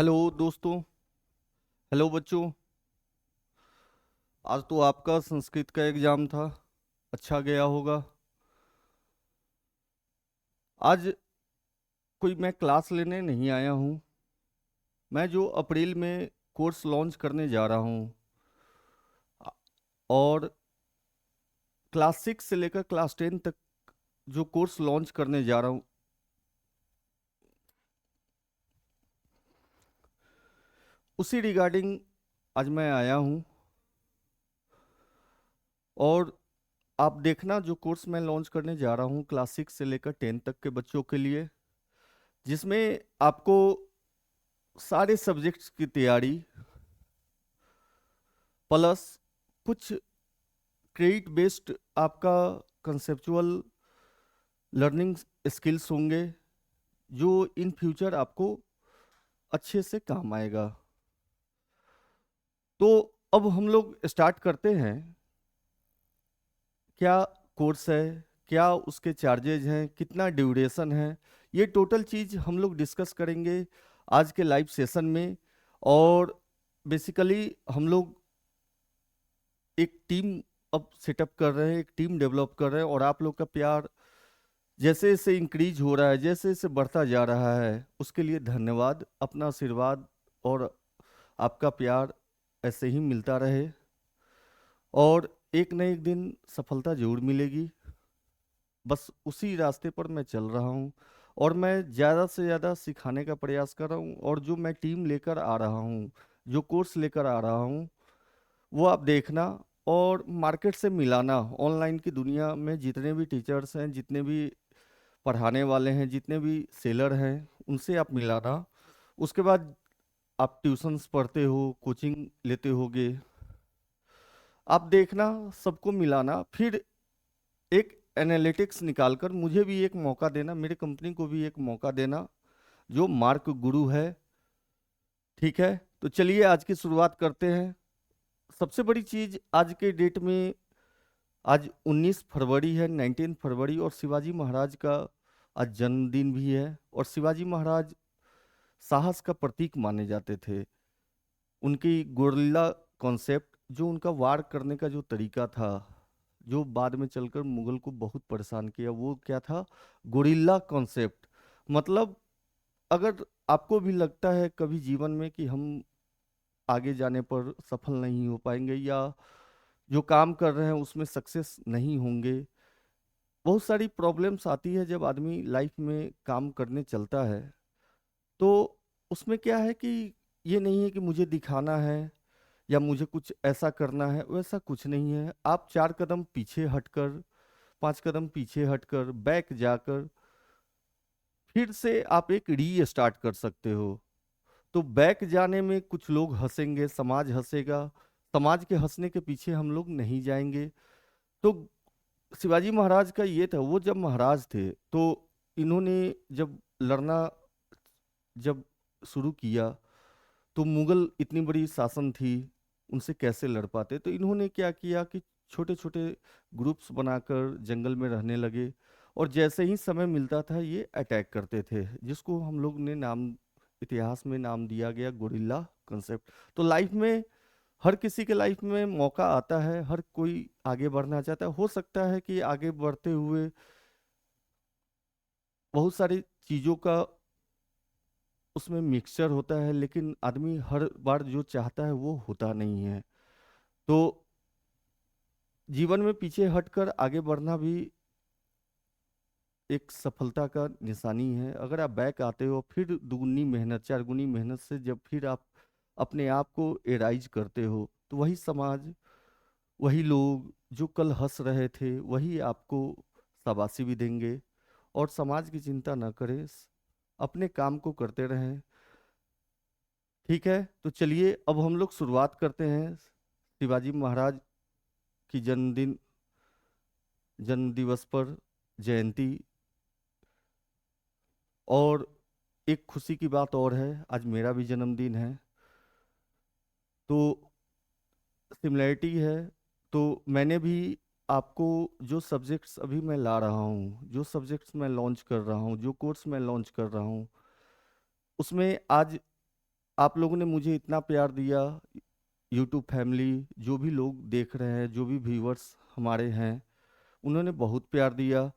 Hello दोस्तों। Hello बच्चों। आज तो आपका संस्कृत का एग्जाम था। अच्छा गया होगा। आज कोई मैं क्लास लेने नहीं आया हूँ। मैं जो अप्रैल में कोर्स लॉन्च करने जा रहा हूँ आ- और क्लास 6 से लेकर क्लास 10 तक जो कोर्स लॉन्च करने जा रहा हूँ उसी रिगार्डिंग आज मैं आया हूँ। और आप देखना, जो कोर्स मैं लॉन्च करने जा रहा हूँ क्लास 6 से लेकर 10 तक के बच्चों के लिए, जिसमें आपको सारे सब्जेक्ट्स की तैयारी प्लस कुछ क्रेडिट बेस्ड आपका कंसेप्चुअल लर्निंग स्किल्स होंगे जो इन फ्यूचर आपको अच्छे से काम आएगा। तो अब हम लोग स्टार्ट करते हैं। क्या कोर्स है, क्या उसके चार्जेज हैं, कितना ड्यूरेशन है, ये टोटल चीज़ हम लोग डिस्कस करेंगे आज के लाइव सेशन में। और बेसिकली हम लोग एक टीम अब सेटअप कर रहे हैं, एक टीम डेवलप कर रहे हैं, और आप लोग का प्यार जैसे जैसे इंक्रीज हो रहा है, जैसे जैसे बढ़ता जा रहा है, उसके लिए धन्यवाद। अपना आशीर्वाद और आपका प्यार ऐसे ही मिलता रहे, और एक न एक दिन सफलता जरूर मिलेगी। बस उसी रास्ते पर मैं चल रहा हूँ, और मैं ज़्यादा से ज़्यादा सिखाने का प्रयास कर रहा हूँ। और जो मैं टीम लेकर आ रहा हूँ, जो कोर्स लेकर आ रहा हूँ, वो आप देखना और मार्केट से मिलाना। ऑनलाइन की दुनिया में जितने भी टीचर्स हैं, जितने भी पढ़ाने वाले हैं, जितने भी सेलर हैं, उनसे आप मिलाना। उसके बाद आप ट्यूशन्स पढ़ते हो, कोचिंग लेते होगे, आप देखना, सबको मिलाना, फिर एक एनालिटिक्स निकालकर मुझे भी एक मौका देना, मेरे कंपनी को भी एक मौका देना, जो मार्क गुरु है। ठीक है, तो चलिए आज की शुरुआत करते हैं। सबसे बड़ी चीज आज के डेट में, आज 19 फरवरी है, 19 फरवरी, और शिवाजी महाराज का आज जन्मदिन भी है। और शिवाजी महाराज साहस का प्रतीक माने जाते थे। उनकी गोरिल्ला कॉन्सेप्ट, जो उनका वार करने का जो तरीका था, जो बाद में चलकर मुगल को बहुत परेशान किया, वो क्या था? Gorilla concept. मतलब अगर आपको भी लगता है कभी जीवन में कि हम आगे जाने पर सफल नहीं हो पाएंगे, या जो काम कर रहे हैं उसमें सक्सेस नहीं होंगे, बहुत सारी प्रॉब्लम्स आती है जब आदमी लाइफ में काम करने चलता है, तो उसमें क्या है कि ये नहीं है कि मुझे दिखाना है या मुझे कुछ ऐसा करना है, वैसा कुछ नहीं है। आप 4 कदम पीछे हटकर, 5 कदम पीछे हटकर, बैक जाकर फिर से आप एक री स्टार्ट कर सकते हो। तो बैक जाने में कुछ लोग हंसेंगे, समाज हंसेगा, समाज के हंसने के पीछे हम लोग नहीं जाएंगे। तो शिवाजी महाराज का ये था, वो जब महाराज थे तो इन्होंने जब लड़ना जब शुरू किया, तो मुगल इतनी बड़ी शासन थी, उनसे कैसे लड़ पाते। तो इन्होंने क्या किया कि छोटे छोटे ग्रुप्स बनाकर जंगल में रहने लगे, और जैसे ही समय मिलता था ये अटैक करते थे, जिसको हम लोग ने नाम, इतिहास में नाम दिया गया गोरिल्ला कंसेप्ट। तो लाइफ में हर किसी के लाइफ में मौका आता है, हर कोई आगे बढ़ना चाहता है। हो सकता है कि आगे बढ़ते हुए बहुत सारी चीज़ों का उसमें मिक्सचर होता है, लेकिन आदमी हर बार जो चाहता है वो होता नहीं है। तो जीवन में पीछे हटकर आगे बढ़ना भी एक सफलता का निशानी है। अगर आप बैक आते हो, फिर दुगुनी मेहनत, 4 गुनी मेहनत से जब फिर आप अपने आप को एराइज करते हो, तो वही समाज, वही लोग जो कल हंस रहे थे, वही आपको शाबाशी भी देंगे। और समाज की चिंता न करें, अपने काम को करते रहें। ठीक है, तो चलिए अब हम लोग शुरुआत करते हैं शिवाजी महाराज की जन्म दिवस पर, जयंती। और एक खुशी की बात और है, आज मेरा भी जन्मदिन है, तो सिमिलैरिटी है। तो मैंने भी आपको जो सब्जेक्ट्स अभी मैं ला रहा हूँ, जो सब्जेक्ट्स मैं लॉन्च कर रहा हूँ, जो कोर्स मैं लॉन्च कर रहा हूँ, उसमें आज आप लोगों ने मुझे इतना प्यार दिया, यूट्यूब फैमिली, जो भी लोग देख रहे हैं, जो भी व्यूअर्स हमारे हैं, उन्होंने बहुत प्यार दिया।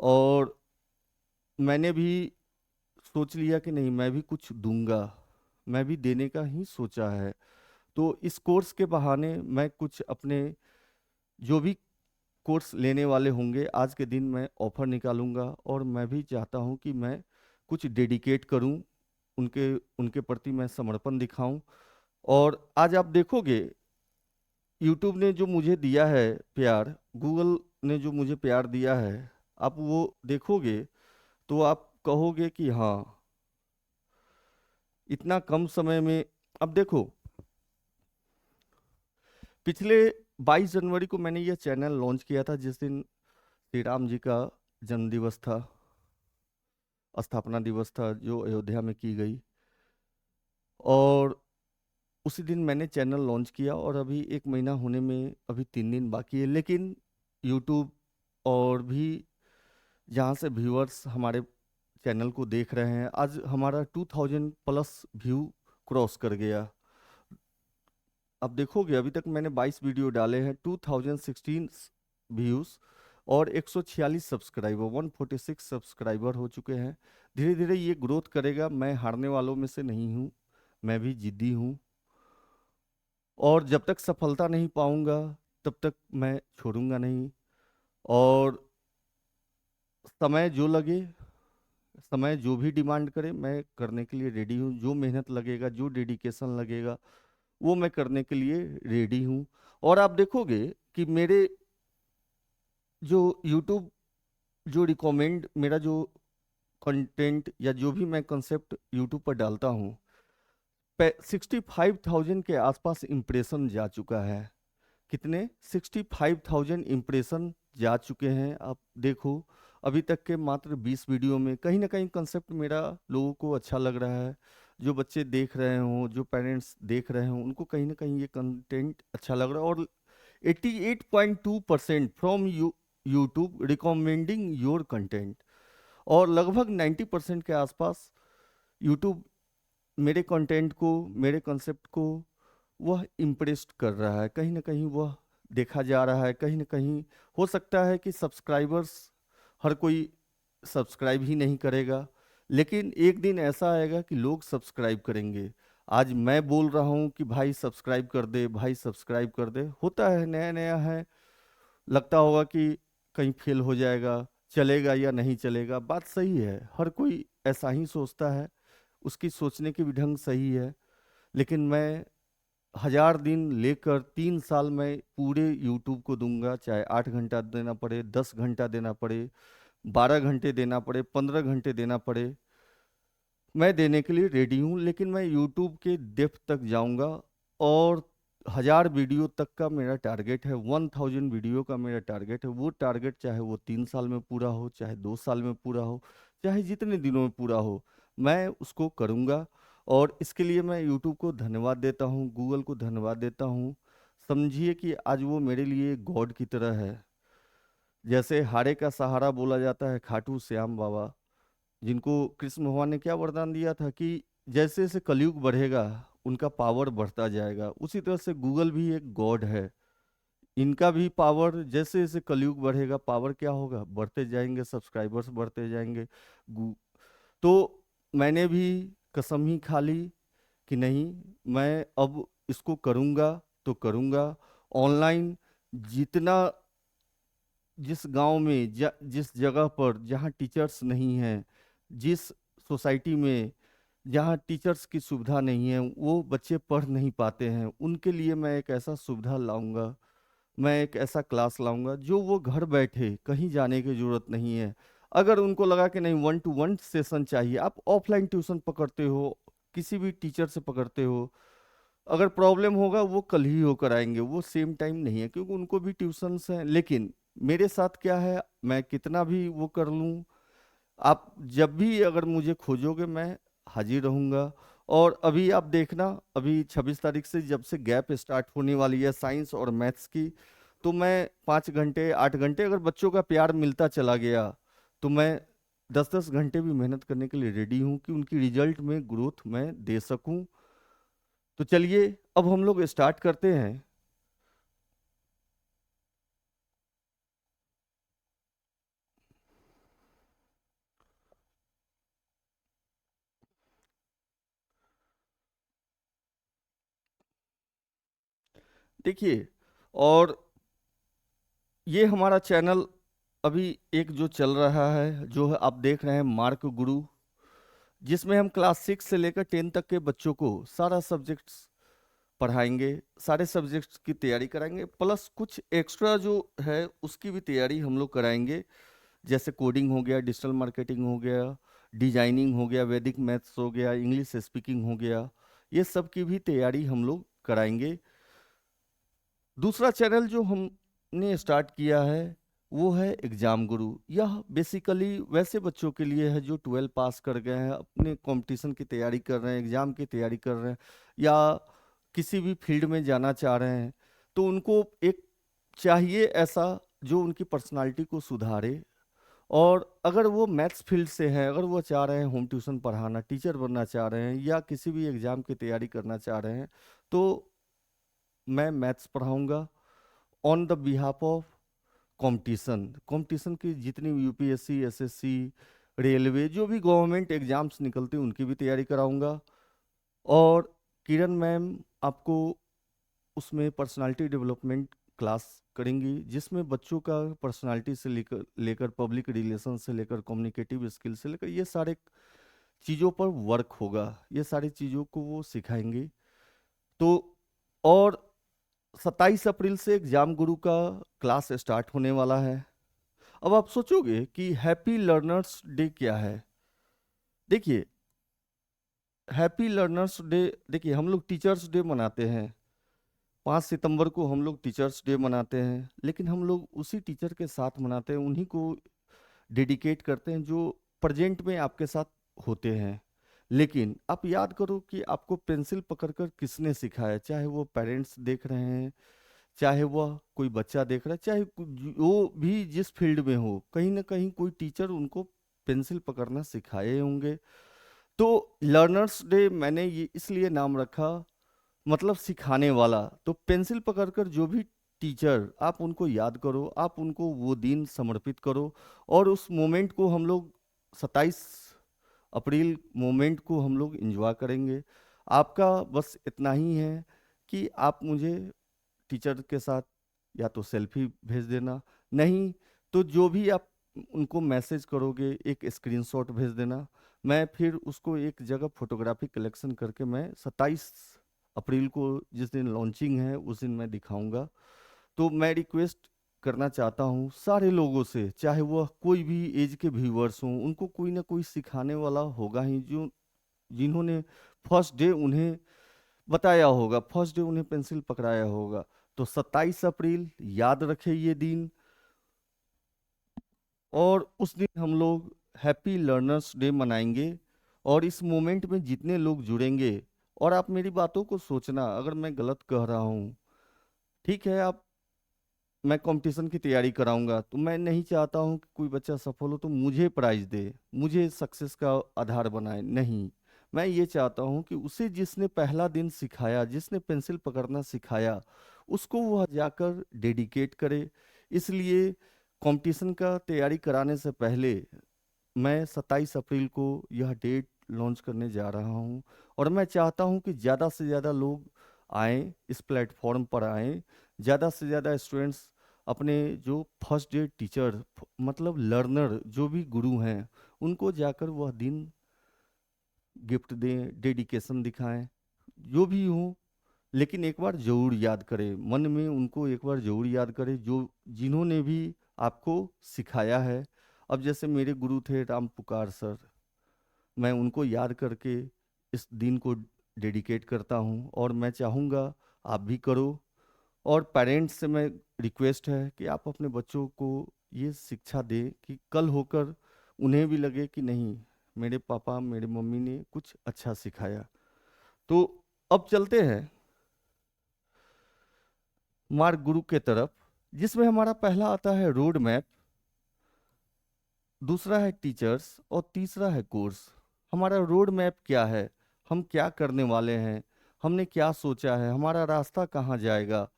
और मैंने भी सोच लिया कि नहीं, मैं भी कुछ दूंगा, मैं भी देने का ही सोचा है। तो इस कोर्स के बहाने मैं कुछ अपने जो भी कोर्स लेने वाले होंगे, आज के दिन मैं ऑफर निकालूंगा, और मैं भी चाहता हूं कि मैं कुछ डेडिकेट करूं, उनके उनके प्रति मैं समर्पण दिखाऊं। और आज आप देखोगे, यूट्यूब ने जो मुझे दिया है प्यार, गूगल ने जो मुझे प्यार दिया है, आप वो देखोगे तो आप कहोगे कि हाँ, इतना कम समय में। अब देखो, पिछले 22 जनवरी को मैंने यह चैनल लॉन्च किया था, जिस दिन श्री राम जी का जन्म दिवस था, स्थापना दिवस था, जो अयोध्या में की गई। और उसी दिन मैंने चैनल लॉन्च किया, और अभी 1 महीना होने में अभी 3 दिन बाकी है। लेकिन यूट्यूब और भी जहाँ से व्यूअर्स हमारे चैनल को देख रहे हैं, आज हमारा 2000+ व्यू क्रॉस कर गया। अब देखोगे, अभी तक मैंने 22 वीडियो डाले हैं, 2016 व्यूज और 146 सब्सक्राइबर, 146 सब्सक्राइबर हो चुके हैं। धीरे धीरे ये ग्रोथ करेगा, मैं हारने वालों में से नहीं हूँ, मैं भी जिद्दी हूँ। और जब तक सफलता नहीं पाऊंगा, तब तक मैं छोड़ूंगा नहीं। और समय जो लगे, समय जो भी डिमांड करे, मैं करने के लिए रेडी हूँ। जो मेहनत लगेगा, जो डेडिकेशन लगेगा, वो मैं करने के लिए रेडी हूँ। और आप देखोगे कि मेरे जो यूट्यूब जो रिकमेंड, मेरा जो कंटेंट या जो भी मैं कंसेप्ट यूट्यूब पर डालता हूँ, 65,000 के आसपास इम्प्रेशन जा चुका है। कितने? 65,000 इम्प्रेशन जा चुके हैं। आप देखो, अभी तक के मात्र 20 वीडियो में कहीं ना कहीं कंसेप्ट मेरा लोगों को अच्छा लग रहा है। जो बच्चे देख रहे हों, जो पेरेंट्स देख रहे हों, उनको कहीं ना कहीं ये कंटेंट अच्छा लग रहा है। और 88.2% from YouTube recommending your content, और लगभग 90% के आसपास यूट्यूब मेरे कंटेंट को, मेरे कंसेप्ट को वह इम्प्रेस्ड कर रहा है। कहीं ना कहीं वह देखा जा रहा है। कहीं ना कहीं हो सकता है कि सब्सक्राइबर्स, हर कोई सब्सक्राइब ही नहीं करेगा, लेकिन एक दिन ऐसा आएगा कि लोग सब्सक्राइब करेंगे। आज मैं बोल रहा हूँ कि भाई सब्सक्राइब कर दे, भाई सब्सक्राइब कर दे, होता है, नया नया है, लगता होगा कि कहीं फेल हो जाएगा, चलेगा या नहीं चलेगा। बात सही है, हर कोई ऐसा ही सोचता है, उसकी सोचने की भी ढंग सही है। लेकिन मैं 1000 दिन लेकर 3 साल में पूरे यूट्यूब को दूंगा, चाहे 8 घंटा देना पड़े, 10 घंटा देना पड़े, 12 घंटे देना पड़े, 15 घंटे देना पड़े, मैं देने के लिए रेडी हूँ। लेकिन मैं यूट्यूब के डेप्थ तक जाऊंगा, और 1000 वीडियो तक का मेरा टारगेट है, 1000 वीडियो का मेरा टारगेट है। वो टारगेट चाहे वो 3 साल में पूरा हो, चाहे 2 साल में पूरा हो, चाहे जितने दिनों में पूरा हो, मैं उसको करूँगा। और इसके लिए मैं यूट्यूब को धन्यवाद देता हूँ, गूगल को धन्यवाद देता हूँ। समझिए कि आज वो मेरे लिए गॉड की तरह है। जैसे हारे का सहारा बोला जाता है खाटू श्याम बाबा, जिनको कृष्ण भगवान ने क्या वरदान दिया था कि जैसे जैसे कलयुग बढ़ेगा, उनका पावर बढ़ता जाएगा। उसी तरह से गूगल भी एक गॉड है, इनका भी पावर, जैसे जैसे कलयुग बढ़ेगा, पावर क्या होगा, बढ़ते जाएंगे, सब्सक्राइबर्स बढ़ते जाएंगे। गू- तो मैंने भी कसम ही खा ली कि नहीं, मैं अब इसको करूँगा तो करूँगा। ऑनलाइन जितना, जिस गांव में, जिस जगह पर जहाँ टीचर्स नहीं हैं, जिस सोसाइटी में जहाँ टीचर्स की सुविधा नहीं है, वो बच्चे पढ़ नहीं पाते हैं, उनके लिए मैं एक ऐसा सुविधा लाऊंगा, मैं एक ऐसा क्लास लाऊंगा जो वो घर बैठे, कहीं जाने की जरूरत नहीं है। अगर उनको लगा कि नहीं 1-to-1 सेशन चाहिए, आप ऑफलाइन ट्यूशन पकड़ते हो, किसी भी टीचर से पकड़ते हो, अगर प्रॉब्लम होगा वो कल ही होकर आएंगे, वो सेम टाइम नहीं है, क्योंकि उनको भी ट्यूशन्स हैं। लेकिन मेरे साथ क्या है, मैं कितना भी वो कर लूँ, आप जब भी अगर मुझे खोजोगे, मैं हाजिर रहूँगा। और अभी आप देखना, अभी 26 तारीख से जब से गैप स्टार्ट होने वाली है साइंस और मैथ्स की, तो मैं 5 घंटे 8 घंटे अगर बच्चों का प्यार मिलता चला गया, तो मैं 10-10 घंटे भी मेहनत करने के लिए रेडी हूँ कि उनकी रिजल्ट में ग्रोथ मैं दे सकूँ। तो चलिए अब हम लोग स्टार्ट करते हैं। देखिए, और ये हमारा चैनल अभी एक जो चल रहा है, जो है आप देख रहे हैं मार्क गुरु, जिसमें हम क्लास 6 से लेकर 10 तक के बच्चों को सारा सब्जेक्ट्स पढ़ाएंगे, सारे सब्जेक्ट्स की तैयारी कराएंगे, प्लस कुछ एक्स्ट्रा जो है उसकी भी तैयारी हम लोग कराएंगे। जैसे कोडिंग हो गया, डिजिटल मार्केटिंग हो गया, डिजाइनिंग हो गया, वैदिक मैथ्स हो गया, इंग्लिश स्पीकिंग हो गया, ये सब की भी तैयारी हम लोग कराएंगे। दूसरा चैनल जो हमने स्टार्ट किया है वो है एग्जाम गुरु। यह बेसिकली वैसे बच्चों के लिए है जो 12 पास कर गए हैं, अपने कंपटीशन की तैयारी कर रहे हैं, एग्जाम की तैयारी कर रहे हैं, या किसी भी फील्ड में जाना चाह रहे हैं। तो उनको एक चाहिए ऐसा जो उनकी पर्सनालिटी को सुधारे। और अगर वो मैथ्स फील्ड से हैं, अगर वो चाह रहे हैं होम ट्यूशन पढ़ाना, टीचर बनना चाह रहे हैं, या किसी भी एग्जाम की तैयारी करना चाह रहे हैं, तो मैं मैथ्स पढ़ाऊंगा on the behalf of competition. Competition की जितनी भी यूपीएससी, एसएससी, रेलवे, जो भी गवर्नमेंट एग्जाम्स निकलते हैं उनकी भी तैयारी कराऊंगा। और किरण मैम आपको उसमें पर्सनालिटी डेवलपमेंट क्लास करेंगी, जिसमें बच्चों का पर्सनालिटी से लेकर लेकर पब्लिक रिलेशन से लेकर कम्युनिकेटिव स्किल से लेकर ये सारे चीज़ों पर वर्क होगा। ये सारी चीज़ों को वो सिखाएंगे। तो और 27 अप्रैल से एग्जाम गुरु का क्लास स्टार्ट होने वाला है। अब आप सोचोगे कि हैप्पी लर्नर्स डे क्या है। देखिए, हैप्पी लर्नर्स डे, देखिए हम लोग टीचर्स डे मनाते हैं, 5 सितंबर को हम लोग टीचर्स डे मनाते हैं, लेकिन हम लोग उसी टीचर के साथ मनाते हैं, उन्हीं को डेडिकेट करते हैं जो प्रेजेंट में आपके साथ होते हैं। लेकिन आप याद करो कि आपको पेंसिल पकड़कर किसने सिखाया, चाहे वो पेरेंट्स देख रहे हैं, चाहे वह कोई बच्चा देख रहा है, चाहे वो भी जिस फील्ड में हो, कहीं ना कहीं कोई टीचर उनको पेंसिल पकड़ना सिखाए होंगे। तो लर्नर्स डे मैंने ये इसलिए नाम रखा, मतलब सिखाने वाला। तो पेंसिल पकड़कर जो भी टीचर, आप उनको याद करो, आप उनको वो दिन समर्पित करो। और उस मोमेंट को हम लोग 27 अप्रैल मोमेंट को हम लोग एंजॉय करेंगे। आपका बस इतना ही है कि आप मुझे टीचर के साथ या तो सेल्फी भेज देना, नहीं तो जो भी आप उनको मैसेज करोगे एक स्क्रीनशॉट भेज देना। मैं फिर उसको एक जगह फोटोग्राफी कलेक्शन करके मैं 27 अप्रैल को, जिस दिन लॉन्चिंग है, उस दिन मैं दिखाऊंगा। तो मैं रिक्वेस्ट करना चाहता हूँ सारे लोगों से, चाहे वह कोई भी एज के व्यूवर्स हों, उनको कोई ना कोई सिखाने वाला होगा ही, जो जिन्होंने फर्स्ट डे उन्हें बताया होगा, फर्स्ट डे उन्हें पेंसिल पकड़ाया होगा। तो 27 अप्रैल याद रखे ये दिन। और उस दिन हम लोग हैप्पी लर्नर्स डे मनाएंगे। और इस मोमेंट में जितने लोग जुड़ेंगे, और आप मेरी बातों को सोचना अगर मैं गलत कह रहा हूँ, ठीक है, आप, मैं कंपटीशन की तैयारी कराऊंगा तो मैं नहीं चाहता हूँ कि कोई बच्चा सफल हो तो मुझे प्राइज दे, मुझे सक्सेस का आधार बनाए, नहीं। मैं ये चाहता हूँ कि उसे जिसने पहला दिन सिखाया, जिसने पेंसिल पकड़ना सिखाया, उसको वह जाकर डेडिकेट करे। इसलिए कंपटीशन का तैयारी कराने से पहले मैं 27 अप्रैल को यह डेट लॉन्च करने जा रहा हूँ। और मैं चाहता हूँ कि ज़्यादा से ज़्यादा लोग आएँ, इस प्लेटफॉर्म पर आएँ, ज़्यादा से ज़्यादा स्टूडेंट्स अपने जो फर्स्ट डे टीचर, मतलब लर्नर जो भी गुरु हैं, उनको जाकर वह दिन गिफ्ट दें, डेडिकेशन दिखाएं, जो भी हो। लेकिन एक बार जरूर याद करें, मन में उनको एक बार जरूर याद करें जो जिन्होंने भी आपको सिखाया है। अब जैसे मेरे गुरु थे राम पुकार सर, मैं उनको याद करके इस दिन को डेडिकेट करता हूँ, और मैं चाहूँगा आप भी करो। और पेरेंट्स से मैं रिक्वेस्ट है कि आप अपने बच्चों को ये शिक्षा दें कि कल होकर उन्हें भी लगे कि नहीं, मेरे पापा मेरे मम्मी ने कुछ अच्छा सिखाया। तो अब चलते हैं मार्ग गुरु के तरफ, जिसमें हमारा पहला आता है रोड मैप, दूसरा है टीचर्स, और तीसरा है कोर्स। हमारा रोड मैप क्या है, हम क्या करने वाले हैं, हमने क्या सोचा है, हमारा रास्ता कहाँ जाएगा।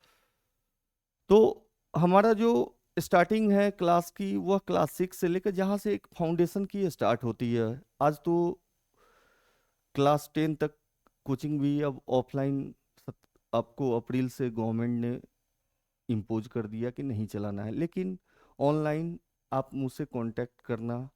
तो हमारा जो स्टार्टिंग है क्लास की, वह क्लास 6 से लेकर, जहाँ से एक फाउंडेशन की स्टार्ट होती है। आज तो क्लास 10 तक कोचिंग भी अब ऑफलाइन आपको अप्रैल से गवर्नमेंट ने इम्पोज कर दिया कि नहीं चलाना है, लेकिन ऑनलाइन आप मुझसे कांटेक्ट करना,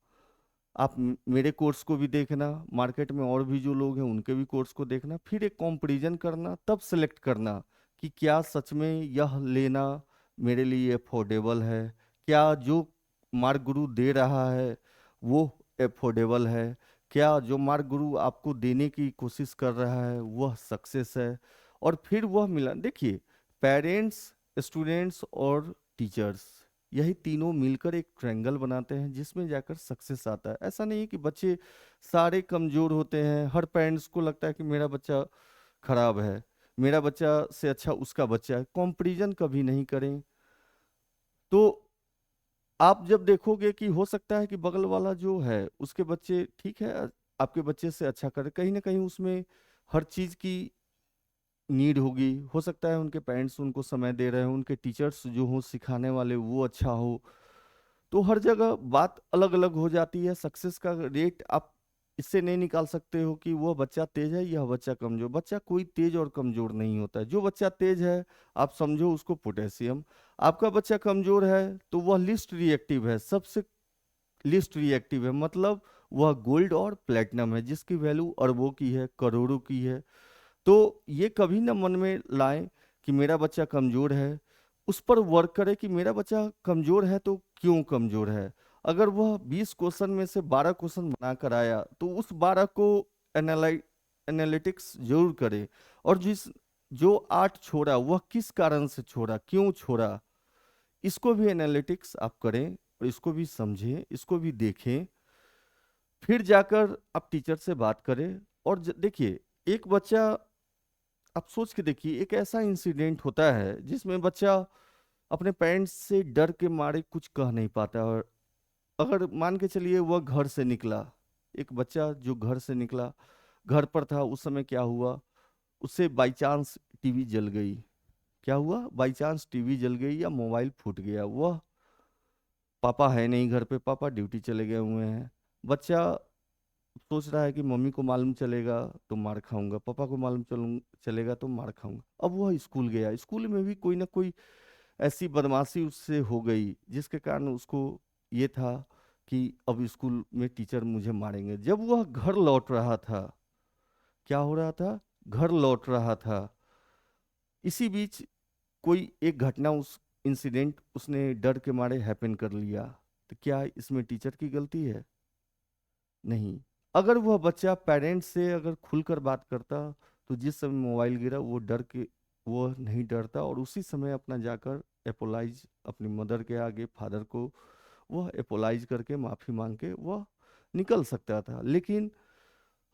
आप मेरे कोर्स को भी देखना, मार्केट में और भी जो लोग हैं उनके भी कोर्स को देखना, फिर एक कंपैरिजन करना, तब सेलेक्ट करना कि क्या सच में यह लेना मेरे लिए अफोर्डेबल है, क्या जो मार्ग गुरु दे रहा है वो अफोर्डेबल है, क्या जो मार्ग गुरु आपको देने की कोशिश कर रहा है वह सक्सेस है। और फिर वह मिला, देखिए, पेरेंट्स, स्टूडेंट्स और टीचर्स, यही तीनों मिलकर एक ट्रायंगल बनाते हैं जिसमें जाकर सक्सेस आता है। ऐसा नहीं है कि बच्चे सारे कमजोर होते हैं, हर पेरेंट्स को लगता है कि मेरा बच्चा खराब है, मेरा बच्चा से अच्छा उसका बच्चा है। कंपैरिजन कभी नहीं करें। तो आप जब देखोगे कि हो सकता है कि बगल वाला जो है उसके बच्चे ठीक है, आपके बच्चे से अच्छा करे, कहीं ना कहीं उसमें हर चीज की नीड होगी। हो सकता है उनके पेरेंट्स उनको समय दे रहे हो, उनके टीचर्स जो हो सिखाने वाले वो अच्छा हो, तो हर जगह बात अलग अलग हो जाती है। सक्सेस का रेट आप इससे नहीं निकाल सकते हो कि वह बच्चा तेज है या बच्चा कमजोर। बच्चा कोई तेज और कमजोर नहीं होता है। जो बच्चा तेज है आप समझो उसको पोटेशियम, आपका बच्चा कमजोर है तो वह लिस्ट रिएक्टिव है, सबसे लिस्ट रिएक्टिव है, मतलब वह गोल्ड और प्लेटिनम है जिसकी वैल्यू अरबों की है, करोड़ों की है। तो ये कभी ना मन में लाएं कि मेरा बच्चा कमजोर है, उस पर वर्क करें कि मेरा बच्चा कमजोर है तो क्यों कमजोर है। अगर वह 20 क्वेश्चन में से 12 क्वेश्चन बना कर आया तो उस 12 को एनालिटिक्स जरूर करें। और जो 8 छोड़ा वह किस कारण से छोड़ा, क्यों छोड़ा, इसको भी एनालिटिक्स आप करें और इसको भी समझें, इसको भी देखें। फिर जाकर आप टीचर से बात करें। और देखिए, एक बच्चा, आप सोच के देखिए, एक ऐसा इंसिडेंट होता है जिसमें बच्चा अपने पेरेंट्स से डर के मारे कुछ कह नहीं पाता। और अगर मान के चलिए वह घर से निकला, एक बच्चा जो घर से निकला, घर पर था, उस समय क्या हुआ, उससे बाई चांस टीवी जल गई। क्या हुआ, बाई चांस टीवी जल गई या मोबाइल फूट गया, वह पापा है नहीं घर पे, पापा ड्यूटी चले गए हुए हैं। बच्चा सोच रहा है कि मम्मी को मालूम चलेगा तो मार खाऊंगा, पापा को मालूम चलेगा तो मार खाऊंगा। अब वह स्कूल गया, स्कूल में भी कोई ना कोई ऐसी बदमाशी उससे हो गई जिसके कारण उसको ये था कि अब स्कूल में टीचर मुझे मारेंगे। जब वह घर लौट रहा था, क्या हो रहा था, घर लौट रहा था, इसी बीच कोई एक घटना, उस इंसिडेंट उसने डर के मारे हैपन कर लिया। तो क्या इसमें टीचर की गलती है? नहीं। अगर वह बच्चा पेरेंट्स से अगर खुलकर बात करता तो जिस समय मोबाइल गिरा वो डर के, वो नहीं डरता और उसी समय अपना जाकर अपोलाइज अपनी मदर के आगे, फादर को वह अपोलाइज करके माफी मांग के वह निकल सकता था। लेकिन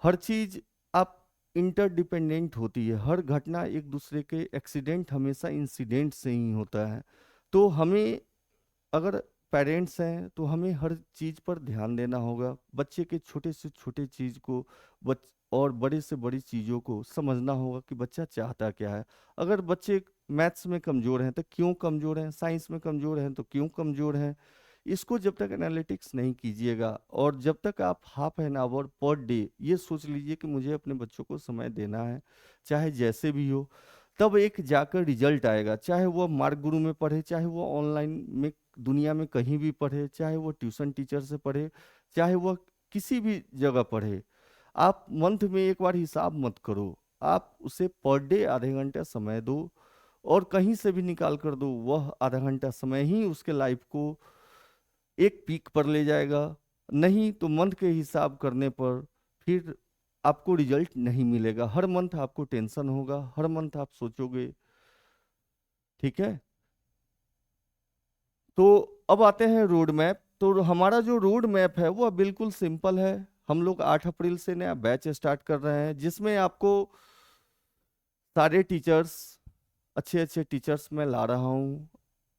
हर चीज आप इंटरडिपेंडेंट होती है, हर घटना एक दूसरे के, एक्सीडेंट हमेशा इंसिडेंट से ही होता है। तो हमें, अगर पेरेंट्स हैं तो हमें हर चीज पर ध्यान देना होगा, बच्चे के छोटे से छोटे चीज को, बच और बड़े से बड़ी चीजों को समझना होगा कि बच्चा चाहता क्या है। अगर बच्चे मैथ्स में कमजोर हैं तो क्यों कमजोर हैं, साइंस में कमजोर हैं तो क्यों कमजोर हैं, इसको जब तक एनालिटिक्स नहीं कीजिएगा और जब तक आप half an hour per day ये सोच लीजिए कि मुझे अपने बच्चों को समय देना है, चाहे जैसे भी हो, तब एक जाकर रिजल्ट आएगा। चाहे वो मार्ग गुरु में पढ़े, चाहे वो ऑनलाइन में दुनिया में कहीं भी पढ़े, चाहे वो ट्यूशन टीचर से पढ़े, चाहे वो किसी भी जगह पढ़े, आप मंथ में एक बार हिसाब मत करो, आप उसे पर डे आधे घंटा समय दो और कहीं से भी निकाल कर दो। वह आधा घंटा समय ही उसके लाइफ को एक पीक पर ले जाएगा। नहीं तो मंथ के हिसाब करने पर फिर आपको रिजल्ट नहीं मिलेगा, हर मंथ आपको टेंशन होगा, हर मंथ आप सोचोगे। ठीक है। तो अब आते हैं रोड मैप। तो हमारा जो रोड मैप है वो बिल्कुल सिंपल है। हम लोग 8 अप्रैल से नया बैच स्टार्ट कर रहे हैं जिसमें आपको सारे टीचर्स, अच्छे अच्छे टीचर्स मैं ला रहा हूँ,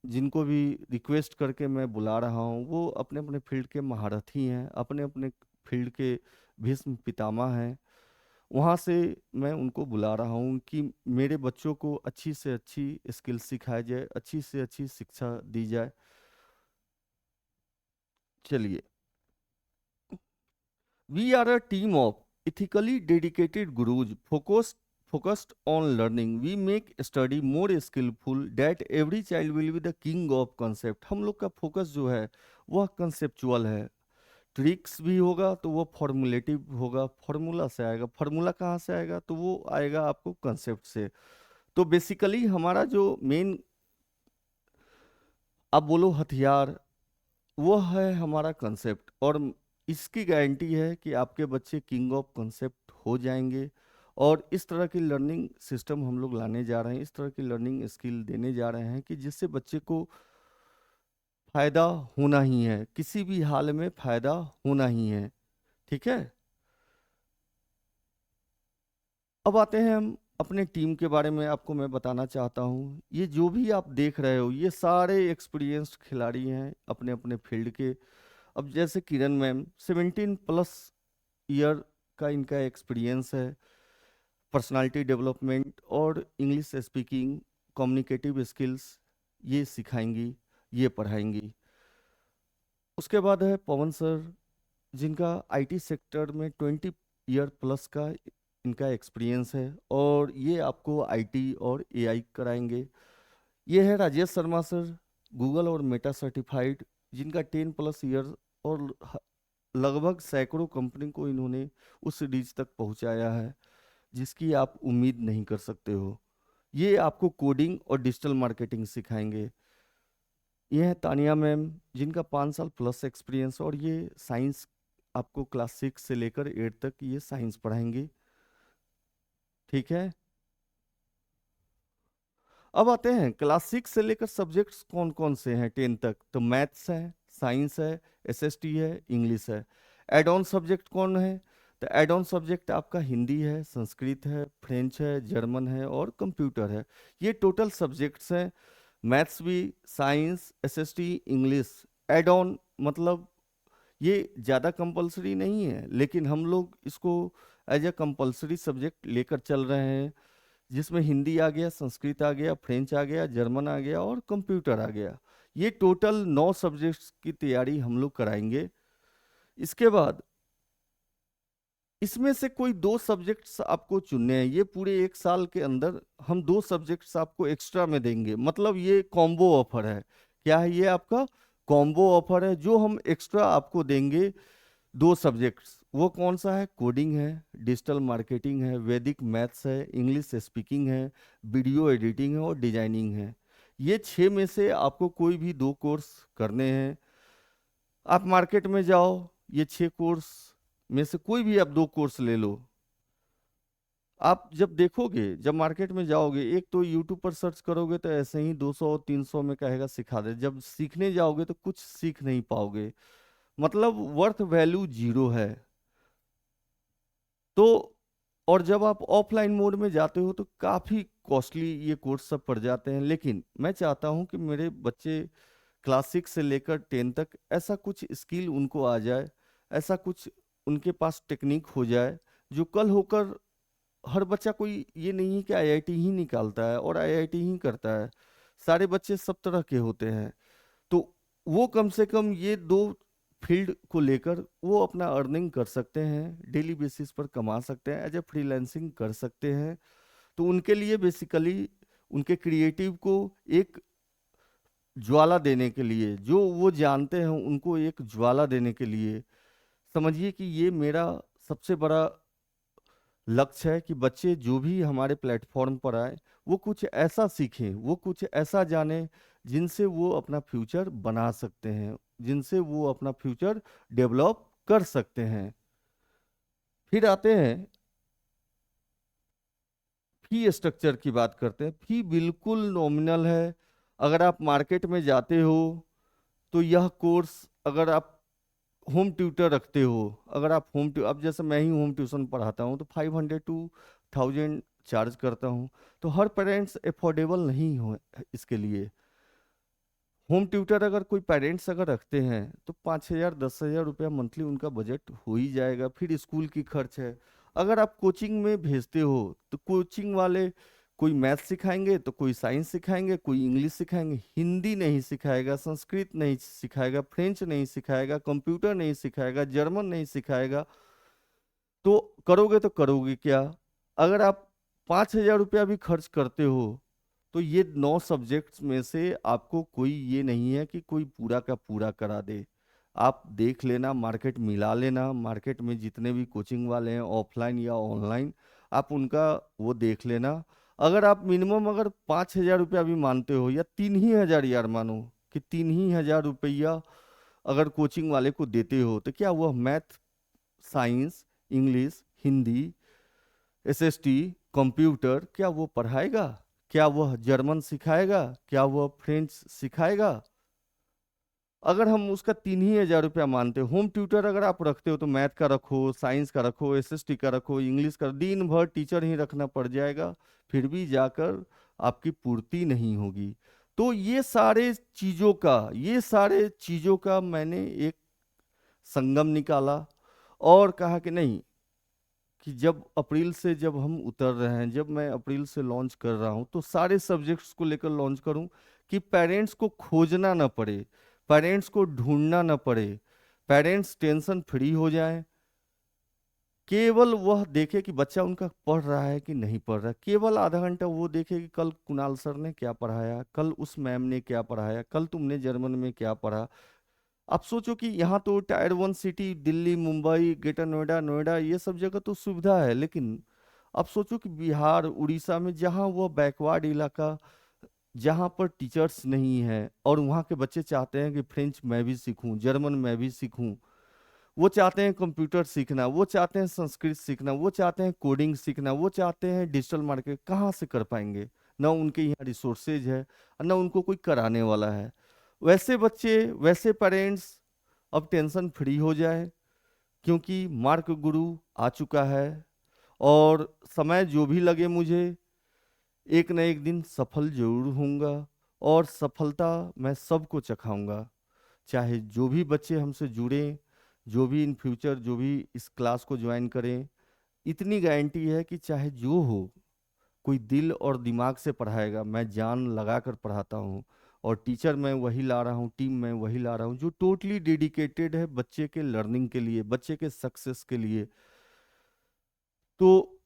जिनको भी रिक्वेस्ट करके मैं बुला रहा हूँ वो अपने अपने फील्ड के महारथी हैं, अपने अपने फील्ड के भीष्म पितामह हैं। वहाँ से मैं उनको बुला रहा हूँ कि मेरे बच्चों को अच्छी से अच्छी स्किल सिखाई जाए, अच्छी से अच्छी शिक्षा दी जाए। चलिए, we are a team of ethically dedicated gurus focused on learning. We make study more skillful that every child will be the king of concept. हम लोग का फोकस जो है वह कंसेप्चुअल है। ट्रिक्स भी होगा तो वो फॉर्मुलेटिव होगा, फॉर्मूला से आएगा। फॉर्मूला कहाँ से आएगा? तो वो आएगा आपको कंसेप्ट से। तो बेसिकली हमारा जो मेन, आप बोलो हथियार, वो है हमारा कंसेप्ट। और इसकी गारंटी है कि आपके बच्चे किंग ऑफ कंसेप्ट हो जाएंगे। और इस तरह की लर्निंग सिस्टम हम लोग लाने जा रहे हैं, इस तरह की लर्निंग स्किल देने जा रहे हैं कि जिससे बच्चे को फायदा होना ही है, किसी भी हाल में फायदा होना ही है। ठीक है। अब आते हैं हम अपने टीम के बारे में। आपको मैं बताना चाहता हूँ, ये जो भी आप देख रहे हो ये सारे एक्सपीरियंस्ड खिलाड़ी हैं अपने अपने फील्ड के। अब जैसे किरण मैम 17+ ईयर का इनका एक्सपीरियंस है। पर्सनालिटी डेवलपमेंट और इंग्लिश स्पीकिंग, कम्युनिकेटिव स्किल्स ये सिखाएंगी, ये पढ़ाएंगी। उसके बाद है पवन सर, जिनका आईटी सेक्टर में 20 ईयर+ का इनका एक्सपीरियंस है और ये आपको आईटी और एआई कराएंगे। ये है राजेश शर्मा सर, गूगल और मेटा सर्टिफाइड, जिनका 10+ ईयर और लगभग सैकड़ों कंपनी को इन्होंने उस रीच तक पहुंचाया है जिसकी आप उम्मीद नहीं कर सकते हो। ये आपको कोडिंग और डिजिटल मार्केटिंग सिखाएंगे। ये है तानिया मैम, जिनका 5 साल+ एक्सपीरियंस, और ये साइंस, आपको क्लास 6 से लेकर 8 तक ये साइंस पढ़ाएंगे। ठीक है। अब आते हैं क्लास 6 से लेकर सब्जेक्ट्स कौन कौन से हैं 10 तक। तो मैथ्स है, साइंस है, एसएसटी है, इंग्लिश है। एड ऑन सब्जेक्ट कौन है? तो एड ऑन सब्जेक्ट आपका हिंदी है, संस्कृत है, फ्रेंच है, जर्मन है और कंप्यूटर है। ये टोटल सब्जेक्ट्स हैं। मैथ्स भी, science, SST, English. Add on मतलब ये ज़्यादा कंपलसरी नहीं है, लेकिन हम लोग इसको एज ए कंपलसरी सब्जेक्ट लेकर चल रहे हैं, जिसमें हिंदी आ गया, संस्कृत आ गया, फ्रेंच आ गया, जर्मन आ गया और कंप्यूटर आ गया। ये टोटल 9 सब्जेक्ट्स की तैयारी हम लोग कराएंगे। इसके बाद इसमें से कोई 2 सब्जेक्ट्स आपको चुनने हैं। ये पूरे 1 साल के अंदर हम 2 सब्जेक्ट्स आपको एक्स्ट्रा में देंगे, मतलब ये कॉम्बो ऑफर है। क्या है ये? आपका कॉम्बो ऑफर है जो हम एक्स्ट्रा आपको देंगे। 2 सब्जेक्ट्स वो कौन सा है? कोडिंग है, डिजिटल मार्केटिंग है, वैदिक मैथ्स है, इंग्लिश स्पीकिंग है, वीडियो एडिटिंग है और डिजाइनिंग है। ये 6 में से आपको कोई भी 2 कोर्स करने हैं। आप मार्केट में जाओ, ये 6 कोर्स में से कोई भी आप 2 कोर्स ले लो। आप जब देखोगे, जब मार्केट में जाओगे, एक तो यूट्यूब पर सर्च करोगे तो ऐसे ही 200-300 में कहेगा सिखा दे। जब सीखने जाओगे तो कुछ सीख नहीं पाओगे, मतलब वर्थ वैल्यू जीरो है। तो और जब आप ऑफलाइन मोड में जाते हो तो काफ़ी कॉस्टली ये कोर्स सब पड़ जाते हैं। लेकिन मैं चाहता हूँ कि मेरे बच्चे क्लास 6 से लेकर 10 तक ऐसा कुछ स्किल उनको आ जाए, ऐसा कुछ उनके पास टेक्निक हो जाए जो कल होकर, हर बच्चा कोई ये नहीं है कि आईआईटी ही निकालता है और आईआईटी ही करता है। सारे बच्चे सब तरह के होते हैं। तो वो कम से कम ये 2 फील्ड को लेकर वो अपना अर्निंग कर सकते हैं, डेली बेसिस पर कमा सकते हैं, एज ए फ्रीलांसिंग कर सकते हैं। तो उनके लिए बेसिकली उनके क्रिएटिव को एक ज्वाला देने के लिए, जो वो जानते हैं उनको एक ज्वाला देने के लिए, समझिए कि ये मेरा सबसे बड़ा लक्ष्य है कि बच्चे जो भी हमारे प्लेटफॉर्म पर आए वो कुछ ऐसा सीखें, वो कुछ ऐसा जाने जिनसे वो अपना फ्यूचर बना सकते हैं, जिनसे वो अपना फ्यूचर डेवलप कर सकते हैं। फिर आते हैं फी स्ट्रक्चर की बात करते हैं। फी बिल्कुल नॉमिनल है। अगर आप मार्केट में जाते हो तो यह कोर्स, अगर आप होम ट्यूटर रखते हो, अगर आप अब जैसे मैं ही होम ट्यूशन पढ़ाता हूँ तो 500 to 1000 चार्ज करता हूँ। तो हर पेरेंट्स अफोर्डेबल नहीं हो इसके लिए। होम ट्यूटर अगर कोई पेरेंट्स अगर रखते हैं तो 5000 10,000 रुपया मंथली उनका बजट हो ही जाएगा। फिर स्कूल की खर्च है, अगर आप कोचिंग में भेजते हो तो कोचिंग वाले कोई मैथ सिखाएंगे तो कोई साइंस सिखाएंगे, कोई इंग्लिश सिखाएंगे, हिंदी नहीं सिखाएगा, संस्कृत नहीं सिखाएगा, फ्रेंच नहीं सिखाएगा, कंप्यूटर नहीं सिखाएगा, जर्मन नहीं सिखाएगा। तो करोगे तो करोगे क्या? अगर आप 5,000 रुपया भी खर्च करते हो तो ये 9 सब्जेक्ट्स में से आपको कोई ये नहीं है कि कोई पूरा का पूरा करा दे। आप देख लेना, मार्केट मिला लेना, मार्केट में जितने भी कोचिंग वाले हैं ऑफलाइन या ऑनलाइन, आप उनका वो देख लेना। अगर आप मिनिमम अगर 5,000 रुपया भी मानते हो या 3 ही हजार यार मानो कि 3 ही हजार रुपया अगर कोचिंग वाले को देते हो, तो क्या वह math, science, English, Hindi, SST, computer क्या वो पढ़ाएगा? क्या वह जर्मन सिखाएगा? क्या वह फ्रेंच सिखाएगा? अगर हम उसका 3 ही हजार रुपया मानते हो, होम ट्यूटर अगर आप रखते हो तो मैथ का रखो, साइंस का रखो, एसएसटी का रखो, इंग्लिश का, दिन भर टीचर ही रखना पड़ जाएगा, फिर भी जाकर आपकी पूर्ति नहीं होगी। तो ये सारे चीजों का मैंने एक संगम निकाला और कहा कि नहीं, कि जब हम उतर रहे हैं, जब मैं अप्रैल से लॉन्च कर रहा हूं तो सारे सब्जेक्ट्स को लेकर लॉन्च करूं कि पेरेंट्स को खोजना ना पड़े, पेरेंट्स को ढूंढना ना पड़े, पेरेंट्स टेंशन फ्री हो जाएं। केवल वह देखे कि बच्चा उनका पढ़ रहा है कि नहीं पढ़ रहा है, केवल आधा घंटा वो देखे कि कल कुणाल सर ने क्या पढ़ाया, कल उस मैम ने क्या पढ़ाया, कल तुमने जर्मन में क्या पढ़ा। आप सोचो कि यहाँ तो tyre 1 city, Delhi, Mumbai, greater Noida, Noida, ये सब जगह तो सुविधा है, लेकिन आप सोचो कि बिहार, उड़ीसा में जहाँ वो बैकवर्ड इलाका, जहाँ पर टीचर्स नहीं है और वहाँ के बच्चे चाहते हैं कि फ्रेंच मैं भी सीखूं, जर्मन मैं भी सीखूं, वो चाहते हैं कंप्यूटर सीखना, वो चाहते हैं संस्कृत सीखना, वो चाहते हैं कोडिंग सीखना, वो चाहते हैं डिजिटल मार्केट, कहाँ से कर पाएंगे? ना उनके यहाँ रिसोर्सेज है और ना उनको कोई कराने वाला है। वैसे बच्चे, वैसे पेरेंट्स अब टेंशन फ्री हो जाए, क्योंकि मार्क गुरु आ चुका है और समय जो भी लगे मुझे, एक न एक दिन सफल जरूर होऊंगा और सफलता मैं सबको चखाऊंगा। चाहे जो भी बच्चे हमसे जुड़ें, जो भी इन फ्यूचर जो भी इस क्लास को ज्वाइन करें, इतनी गारंटी है कि चाहे जो हो, कोई दिल और दिमाग से पढ़ाएगा, मैं जान लगा कर पढ़ाता हूँ और टीचर मैं वही ला रहा हूँ, टीम मैं वही ला रहा हूँ जो टोटली डेडिकेटेड है बच्चे के लर्निंग के लिए, बच्चे के सक्सेस के लिए। तो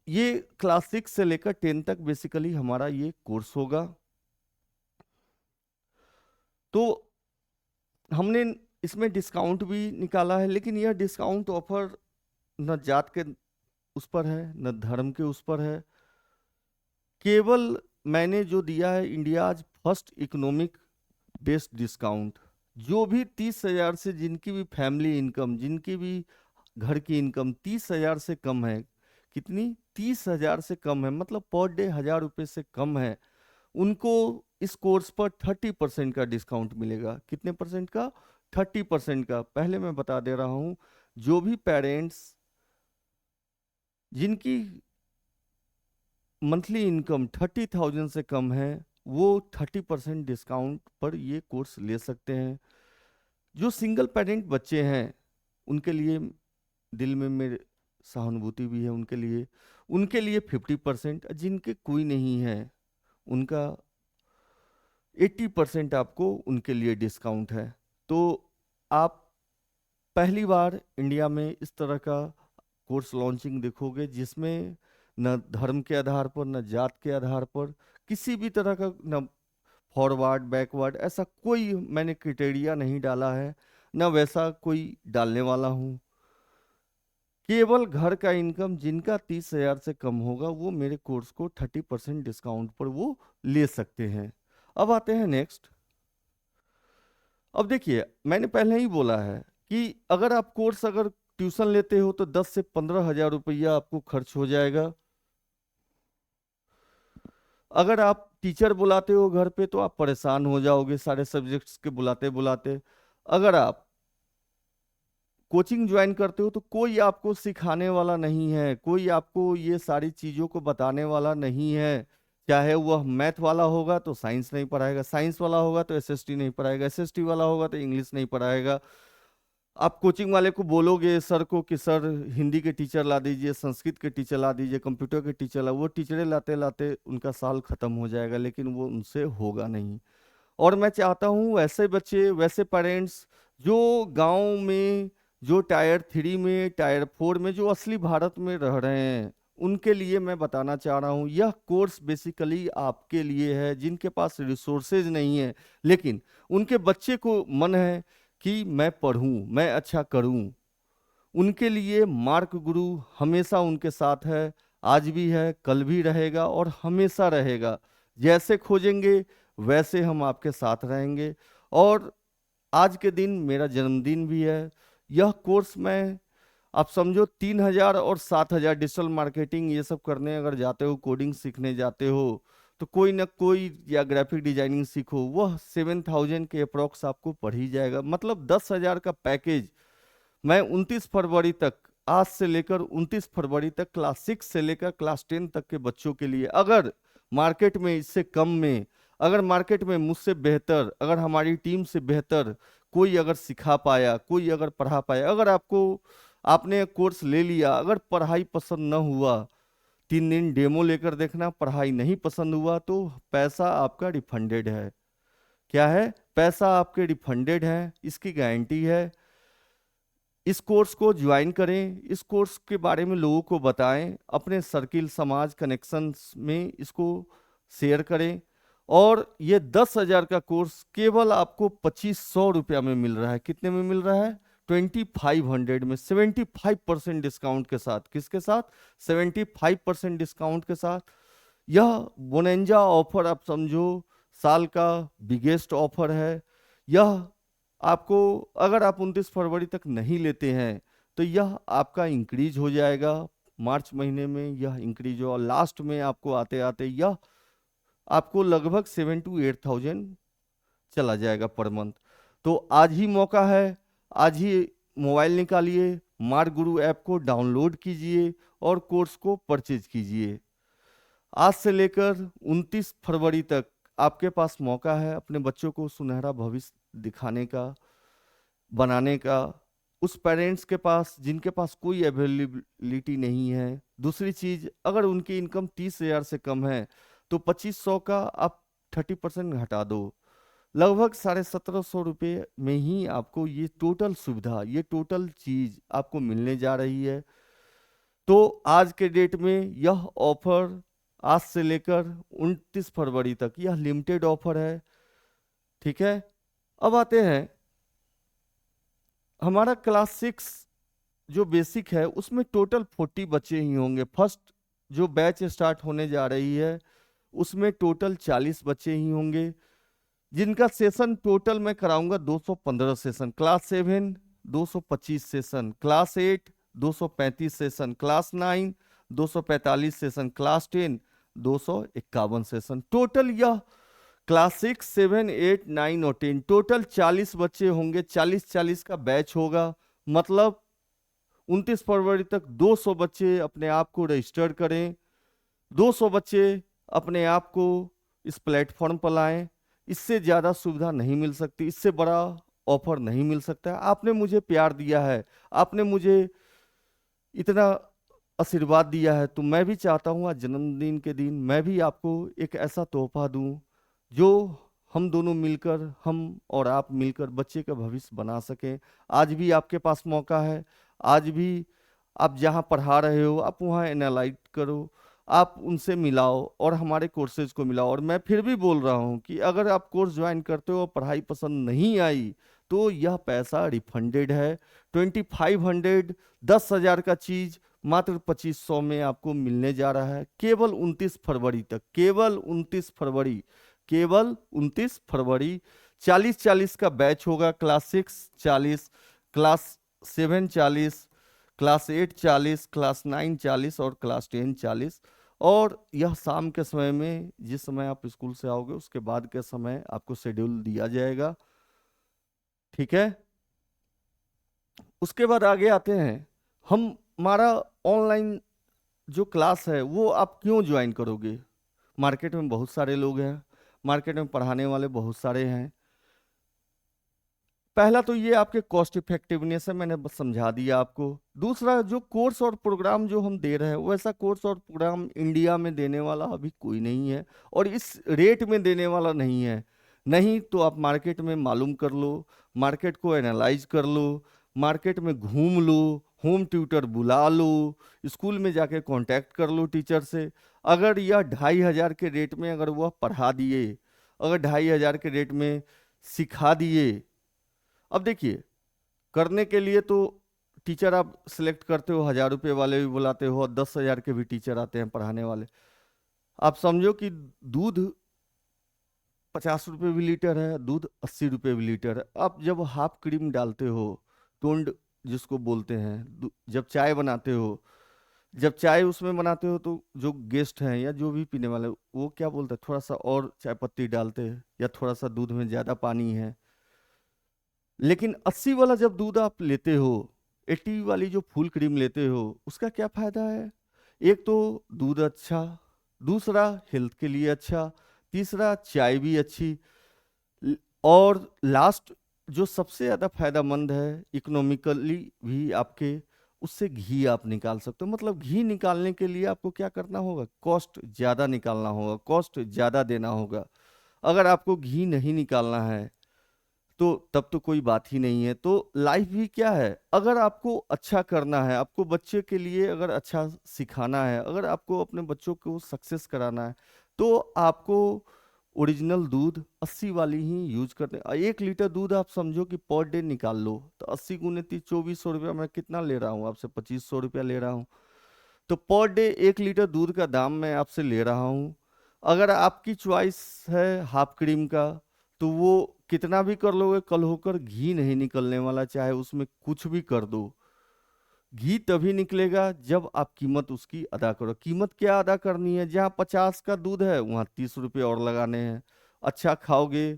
ये क्लास 6 से लेकर 10 तक बेसिकली हमारा ये कोर्स होगा। तो हमने इसमें डिस्काउंट भी निकाला है, लेकिन यह डिस्काउंट ऑफर न जात के उस पर है, न धर्म के उस पर है। केवल मैंने जो दिया है India's first economic based discount. जो भी 30,000 से, जिनकी भी फैमिली इनकम, जिनकी भी घर की इनकम 30,000 से कम है, कितनी, 30,000 से कम है, मतलब पर डे 1,000 रुपये से कम है, उनको इस कोर्स पर 30% का डिस्काउंट मिलेगा। कितने परसेंट का? 30% का। पहले मैं बता दे रहा हूँ, जो भी पेरेंट्स जिनकी मंथली इनकम 30,000 से कम है, वो 30% डिस्काउंट पर ये कोर्स ले सकते हैं। जो सिंगल पेरेंट बच्चे हैं उनके लिए दिल में मेरे सहानुभूति भी है, उनके लिए 50%, जिनके कोई नहीं है उनका 80% आपको उनके लिए डिस्काउंट है। तो आप पहली बार इंडिया में इस तरह का कोर्स लॉन्चिंग देखोगे जिसमें न धर्म के आधार पर, न जात के आधार पर, किसी भी तरह का, न फॉरवर्ड बैकवर्ड, ऐसा कोई मैंने क्राइटेरिया नहीं डाला है, न वैसा कोई डालने वाला हूँ। केवल घर का इनकम जिनका 30,000 से कम होगा वो मेरे कोर्स को 30% डिस्काउंट पर वो ले सकते हैं। अब आते हैं नेक्स्ट। अब देखिए, मैंने पहले ही बोला है कि अगर आप कोर्स अगर ट्यूशन लेते हो तो 10 से 15 हजार रुपया आपको खर्च हो जाएगा। अगर आप टीचर बुलाते हो घर पे तो आप परेशान हो जाओगे सारे सब्जेक्ट्स के बुलाते बुलाते। अगर आप कोचिंग ज्वाइन करते हो तो कोई आपको सिखाने वाला नहीं है, कोई आपको ये सारी चीज़ों को बताने वाला नहीं है। चाहे वह मैथ वाला होगा तो साइंस नहीं पढ़ाएगा, साइंस वाला होगा तो एसएसटी नहीं पढ़ाएगा, एसएसटी वाला होगा तो इंग्लिश नहीं पढ़ाएगा। आप कोचिंग वाले को बोलोगे सर को कि सर हिंदी के टीचर ला दीजिए, संस्कृत के टीचर ला दीजिए, कंप्यूटर के टीचर ला, वो टीचरें लाते लाते उनका साल खत्म हो जाएगा, लेकिन वो उनसे होगा नहीं। और मैं चाहता हूँ वैसे बच्चे, वैसे पेरेंट्स जो गांव में, जो टायर 3 में, टायर 4 में, जो असली भारत में रह रहे हैं, उनके लिए मैं बताना चाह रहा हूँ यह कोर्स बेसिकली आपके लिए है, जिनके पास रिसोर्सेज नहीं है लेकिन उनके बच्चे को मन है कि मैं पढ़ूं, मैं अच्छा करूं। उनके लिए मार्क गुरु हमेशा उनके साथ है, आज भी है, कल भी रहेगा और हमेशा रहेगा। जैसे खोजेंगे वैसे हम आपके साथ रहेंगे। और आज के दिन मेरा जन्मदिन भी है। यह कोर्स मैं, आप समझो 3,000 और 7,000 डिजिटल मार्केटिंग ये सब करने अगर जाते हो, कोडिंग सीखने जाते हो, तो कोई ना कोई, या ग्राफिक डिजाइनिंग सीखो, वह 7,000 के अप्रोक्स आपको पड़ ही जाएगा। मतलब 10,000 का पैकेज मैं 29 फरवरी तक, आज से लेकर 29 फरवरी तक, क्लास 6 से लेकर क्लास 10 तक के बच्चों के लिए, अगर मार्केट में इससे कम में, अगर मार्केट में मुझसे बेहतर, अगर हमारी टीम से बेहतर कोई अगर सिखा पाया, कोई अगर पढ़ा पाया, अगर आपको, आपने कोर्स ले लिया, अगर पढ़ाई पसंद न हुआ, 3 दिन डेमो लेकर देखना, पढ़ाई नहीं पसंद हुआ, तो पैसा आपका रिफंडेड है। क्या है? पैसा आपके रिफंडेड है, इसकी गारंटी है। इस कोर्स को ज्वाइन करें, इस कोर्स के बारे में लोगों को बताएं, अपने सर्किल, समाज, कनेक्शंस में इसको शेयर करें। और ये 10,000 का कोर्स केवल आपको 2,500 रुपया में मिल रहा है। कितने में मिल रहा है? 2,500 में, 75% डिस्काउंट के साथ। किसके साथ? 75% डिस्काउंट के साथ। यह बोनेंजा ऑफर आप समझो साल का बिगेस्ट ऑफर है। यह आपको, अगर आप 29 फरवरी तक नहीं लेते हैं तो यह आपका इंक्रीज हो जाएगा। मार्च महीने में यह इंक्रीज हो, और लास्ट में आपको आते आते यह आपको लगभग 7 to 8,000 चला जाएगा पर मंथ। तो आज ही मौका है, आज ही मोबाइल निकालिए, मार्क गुरु ऐप को डाउनलोड कीजिए और कोर्स को परचेज कीजिए। आज से लेकर 29 फरवरी तक आपके पास मौका है अपने बच्चों को सुनहरा भविष्य दिखाने का, बनाने का। उस पेरेंट्स के पास जिनके पास कोई अवेलेबिलिटी नहीं है, दूसरी चीज, अगर उनकी इनकम 30,000 से कम है तो 2,500 का आप 30% घटा दो, लगभग 1,750 रुपये में ही आपको ये टोटल सुविधा, ये टोटल चीज आपको मिलने जा रही है। तो आज के डेट में यह ऑफर आज से लेकर 29 फरवरी तक यह लिमिटेड ऑफर है। ठीक है, अब आते हैं हमारा क्लास 6 जो बेसिक है, उसमें टोटल 40 बच्चे ही होंगे। फर्स्ट जो बैच स्टार्ट होने जा रही है उसमें टोटल 40 बच्चे ही होंगे, जिनका सेशन टोटल मैं कराऊंगा 215 session. Class 7 225 session, class 8 235 session, class 9 245 session, class 10 251 session. Total यह क्लास 6, 7, 8, 9 और 10 टोटल 40 बच्चे होंगे। 40-40 का बैच होगा। मतलब 29 फरवरी तक 200 बच्चे अपने आप को रजिस्टर करें, 200 बच्चे अपने आप को इस प्लेटफॉर्म पर लाएं। इससे ज़्यादा सुविधा नहीं मिल सकती, इससे बड़ा ऑफर नहीं मिल सकता है। आपने मुझे प्यार दिया है, आपने मुझे इतना आशीर्वाद दिया है, तो मैं भी चाहता हूँ आज जन्मदिन के दिन मैं भी आपको एक ऐसा तोहफा दूं जो हम दोनों मिलकर, हम और आप मिलकर बच्चे का भविष्य बना सकें। आज भी आपके पास मौका है। आज भी आप जहाँ पढ़ा रहे हो आप वहाँ एनालाइज करो, आप उनसे मिलाओ और हमारे कोर्सेज को मिलाओ। और मैं फिर भी बोल रहा हूँ कि अगर आप कोर्स ज्वाइन करते हो और पढ़ाई पसंद नहीं आई तो यह पैसा रिफंडेड है। 2,500, 10,000 का चीज मात्र 2,500 में आपको मिलने जा रहा है, केवल 29 फरवरी तक, केवल 29 फरवरी, केवल 29 फरवरी। 40-40 का बैच होगा। क्लास 6 40, क्लास 7 40, क्लास 8 40, क्लास 9 40 और क्लास 10 40। और यह शाम के समय में, जिस समय आप स्कूल से आओगे उसके बाद के समय आपको शेड्यूल दिया जाएगा। ठीक है, उसके बाद आगे आते हैं हम। हमारा ऑनलाइन जो क्लास है वो आप क्यों ज्वाइन करोगे? मार्केट में बहुत सारे लोग हैं, मार्केट में पढ़ाने वाले बहुत सारे हैं। पहला तो ये आपके कॉस्ट इफेक्टिवनेस है, मैंने बस समझा दिया आपको। दूसरा, जो कोर्स और प्रोग्राम जो हम दे रहे हैं, वैसा कोर्स और प्रोग्राम इंडिया में देने वाला अभी कोई नहीं है, और इस रेट में देने वाला नहीं है। नहीं तो आप मार्केट में मालूम कर लो, मार्केट को एनालाइज कर लो, मार्केट में घूम लो, होम ट्यूटर बुला लो, स्कूल में जाके कांटेक्ट कर लो टीचर से। अगर यह 2,500 के रेट में अगर वह पढ़ा दिए, अगर 2,500 के रेट में सिखा दिए। अब देखिए, करने के लिए तो टीचर आप सिलेक्ट करते हो, 1,000 रुपये वाले भी बुलाते हो, और 10,000 के भी टीचर आते हैं पढ़ाने वाले। आप समझो कि दूध 50 रुपये भी लीटर है, दूध 80 रुपये भी लीटर है। आप जब हाफ क्रीम डालते हो, टोंड जिसको बोलते हैं, जब चाय बनाते हो, जब चाय उसमें बनाते हो, तो जो गेस्ट हैं या जो भी पीने वाले, वो क्या बोलते हैं, थोड़ा सा और चाय पत्ती डालते हैं, या थोड़ा सा दूध में ज़्यादा पानी है। लेकिन 80 वाला जब दूध आप लेते हो, 80 वाली जो फुल क्रीम लेते हो, उसका क्या फायदा है? एक तो दूध अच्छा, दूसरा हेल्थ के लिए अच्छा, तीसरा चाय भी अच्छी, ल- और लास्ट जो सबसे ज्यादा फायदेमंद है, इकोनॉमिकली भी आपके, उससे घी आप निकाल सकते हो। मतलब घी निकालने के लिए आपको क्या करना होगा? कॉस्ट ज्यादा निकालना होगा, कॉस्ट ज्यादा देना होगा। अगर आपको घी नहीं निकालना है, तो तब तो कोई बात ही नहीं है। तो लाइफ भी क्या है, अगर आपको अच्छा करना है, आपको बच्चे के लिए अगर अच्छा सिखाना है, अगर आपको अपने बच्चों को सक्सेस कराना है, तो आपको ओरिजिनल दूध 80 वाली ही यूज करते। 1 लीटर दूध आप समझो कि पर डे निकाल लो, तो 80 गुने 30, 2,400 रुपया मैं कितना ले रहा हूँ आपसे? 2,500 रुपया ले रहा हूँ। तो पर डे 1 लीटर दूध का दाम मैं आपसे ले रहा हूँ। अगर आपकी चॉइस है हाफ क्रीम का, तो वो कितना भी कर लोगे, कल होकर घी नहीं निकलने वाला, चाहे उसमें कुछ भी कर दो। घी तभी निकलेगा जब आप कीमत उसकी अदा करो। कीमत क्या अदा करनी है? जहाँ 50 का दूध है, वहाँ 30 रुपये और लगाने हैं। अच्छा खाओगे,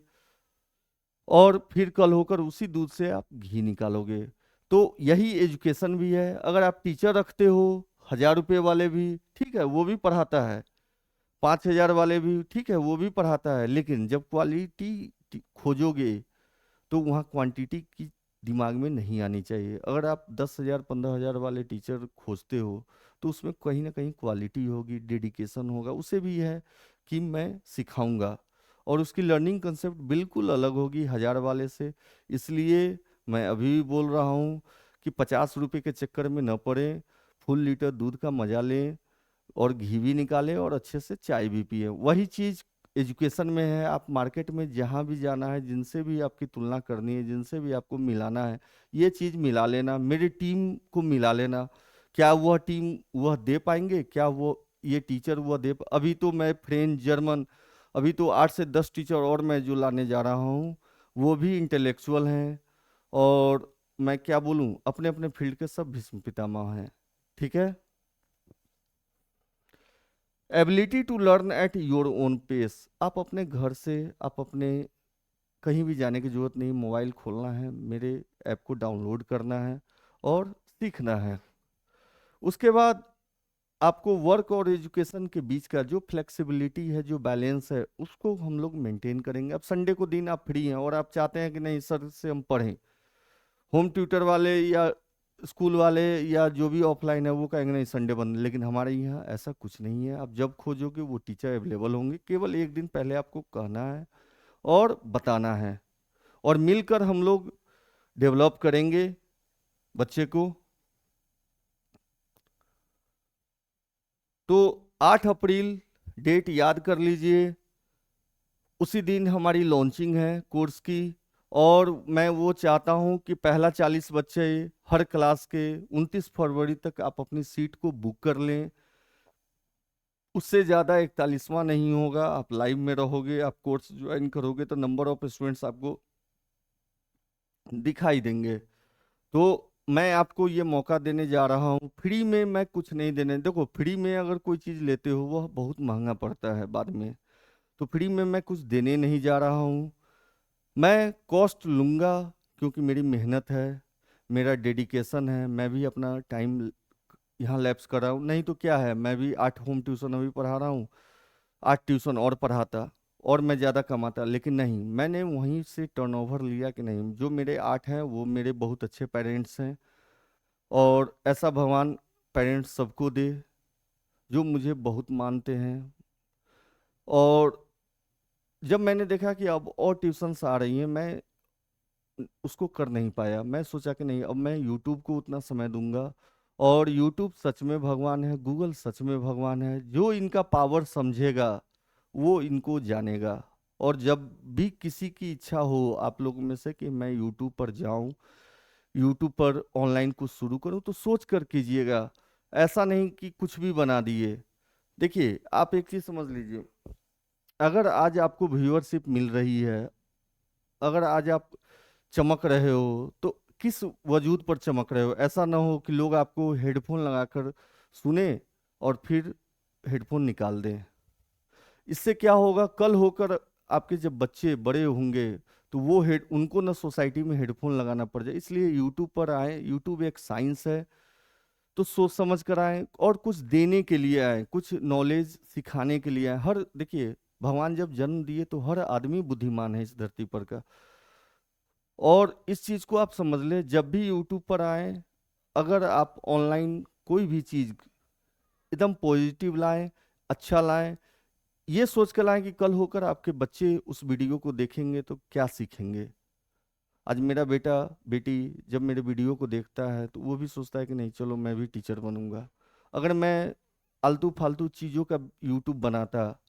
और फिर कल होकर उसी दूध से आप घी निकालोगे। तो यही एजुकेशन भी है। अगर आप टीचर रखते हो, 1,000 रुपये वाले भी ठीक है, वो भी पढ़ाता है, 5,000 वाले भी ठीक है, वो भी पढ़ाता है, लेकिन जब क्वालिटी खोजोगे, तो वहाँ क्वांटिटी की दिमाग में नहीं आनी चाहिए। अगर आप 10,000 15,000 वाले टीचर खोजते हो, तो उसमें कहीं ना कहीं क्वालिटी होगी, डेडिकेशन होगा, उसे भी है कि मैं सिखाऊंगा, और उसकी लर्निंग कंसेप्ट बिल्कुल अलग होगी 1,000 वाले से। इसलिए मैं अभी भी बोल रहा हूँ कि 50 रुपये के चक्कर में न पड़े, फुल लीटर दूध का मजा लें, और घी भी निकालें, और अच्छे से चाय भी पिए। वही चीज़ एजुकेशन में है। आप मार्केट में जहाँ भी जाना है, जिनसे भी आपकी तुलना करनी है, जिनसे भी आपको मिलाना है, ये चीज़ मिला लेना, मेरी टीम को मिला लेना। क्या वह टीम वह दे पाएंगे? क्या वो ये टीचर वह अभी तो मैं फ्रेंच, जर्मन, अभी तो 8 से 10 टीचर और मैं जो लाने जा रहा हूँ, वो भी इंटेलेक्चुअल हैं, और मैं क्या बोलूँ, अपने अपने फील्ड के सब भीष्म पितामह हैं। ठीक है। Ability to learn at your own pace. आप अपने घर से, आप अपने कहीं भी जाने की जरूरत नहीं, मोबाइल खोलना है, मेरे ऐप को डाउनलोड करना है, और सीखना है। उसके बाद आपको वर्क और एजुकेशन के बीच का जो फ्लेक्सिबिलिटी है, जो बैलेंस है, उसको हम लोग मेंटेन करेंगे। अब संडे को दिन आप फ्री हैं, और आप चाहते हैं कि नहीं सर से हम पढ़ें, होम ट्यूटर वाले या स्कूल वाले या जो भी ऑफलाइन है, वो कहेंगे नहीं संडे बंद। लेकिन हमारे यहाँ ऐसा कुछ नहीं है। आप जब खोजोगे वो टीचर अवेलेबल होंगे, केवल एक दिन पहले आपको कहना है और बताना है, और मिलकर हम लोग डेवलप करेंगे बच्चे को। तो 8 अप्रैल डेट याद कर लीजिए, उसी दिन हमारी लॉन्चिंग है कोर्स की। और मैं वो चाहता हूँ कि पहला 40 बच्चे हर क्लास के 29 फरवरी तक आप अपनी सीट को बुक कर लें। उससे ज़्यादा 41वां नहीं होगा। आप लाइव में रहोगे, आप कोर्स ज्वाइन करोगे, तो नंबर ऑफ स्टूडेंट्स आपको दिखाई देंगे। तो मैं आपको ये मौका देने जा रहा हूँ, फ्री में मैं कुछ नहीं देने। देखो, फ्री में अगर कोई चीज़ लेते हो, वह बहुत महंगा पड़ता है बाद में। तो फ्री में मैं कुछ देने नहीं जा रहा हूँ। मैं कॉस्ट लूँगा, क्योंकि मेरी मेहनत है, मेरा डेडिकेशन है। मैं भी अपना टाइम यहाँ लैप्स कर रहा हूँ। नहीं तो क्या है, मैं भी 8 होम ट्यूशन अभी पढ़ा रहा हूँ, 8 ट्यूशन और पढ़ाता, और मैं ज़्यादा कमाता, लेकिन नहीं, मैंने वहीं से टर्नओवर लिया कि नहीं, जो मेरे 8 हैं वो मेरे बहुत अच्छे पेरेंट्स हैं, और ऐसा भगवान पेरेंट्स सबको दे जो मुझे बहुत मानते हैं। और जब मैंने देखा कि अब और ट्यूशन्स आ रही हैं, मैं उसको कर नहीं पाया। मैं सोचा कि नहीं, अब मैं यूट्यूब को उतना समय दूंगा। और यूट्यूब सच में भगवान है, गूगल सच में भगवान है, जो इनका पावर समझेगा वो इनको जानेगा। और जब भी किसी की इच्छा हो आप लोगों में से कि मैं यूट्यूब पर जाऊं, यूट्यूब पर ऑनलाइन कुछ शुरू करूं, तो सोच कर कीजिएगा। ऐसा नहीं कि कुछ भी बना दिए। देखिए, आप एक चीज समझ लीजिए, अगर आज आपको व्यूअरशिप मिल रही है, अगर आज आप चमक रहे हो, तो किस वजूद पर चमक रहे हो? ऐसा ना हो कि लोग आपको हेडफोन लगाकर सुने और फिर हेडफोन निकाल दें। इससे क्या होगा, कल होकर आपके जब बच्चे बड़े होंगे तो वो हेड उनको ना सोसाइटी में हेडफोन लगाना पड़ जाए। इसलिए यूट्यूब पर आए, यूट्यूब एक साइंस है, तो सोच समझ कर आए और कुछ देने के लिए आए, कुछ नॉलेज सिखाने के लिए आए। हर देखिए, भगवान जब जन्म दिए तो हर आदमी बुद्धिमान है इस धरती पर का। और इस चीज को आप समझ ले, जब भी यूट्यूब पर आए, अगर आप ऑनलाइन कोई भी चीज एकदम पॉजिटिव लाएं, अच्छा लाएं, ये सोच कर लाएं कि कल होकर आपके बच्चे उस वीडियो को देखेंगे तो क्या सीखेंगे। आज मेरा बेटा बेटी जब मेरे वीडियो को देखता है तो वो भी सोचता है कि नहीं, चलो मैं भी टीचर बनूंगा। अगर मैं आलतू फालतू चीज़ों का यूट्यूब बनाता,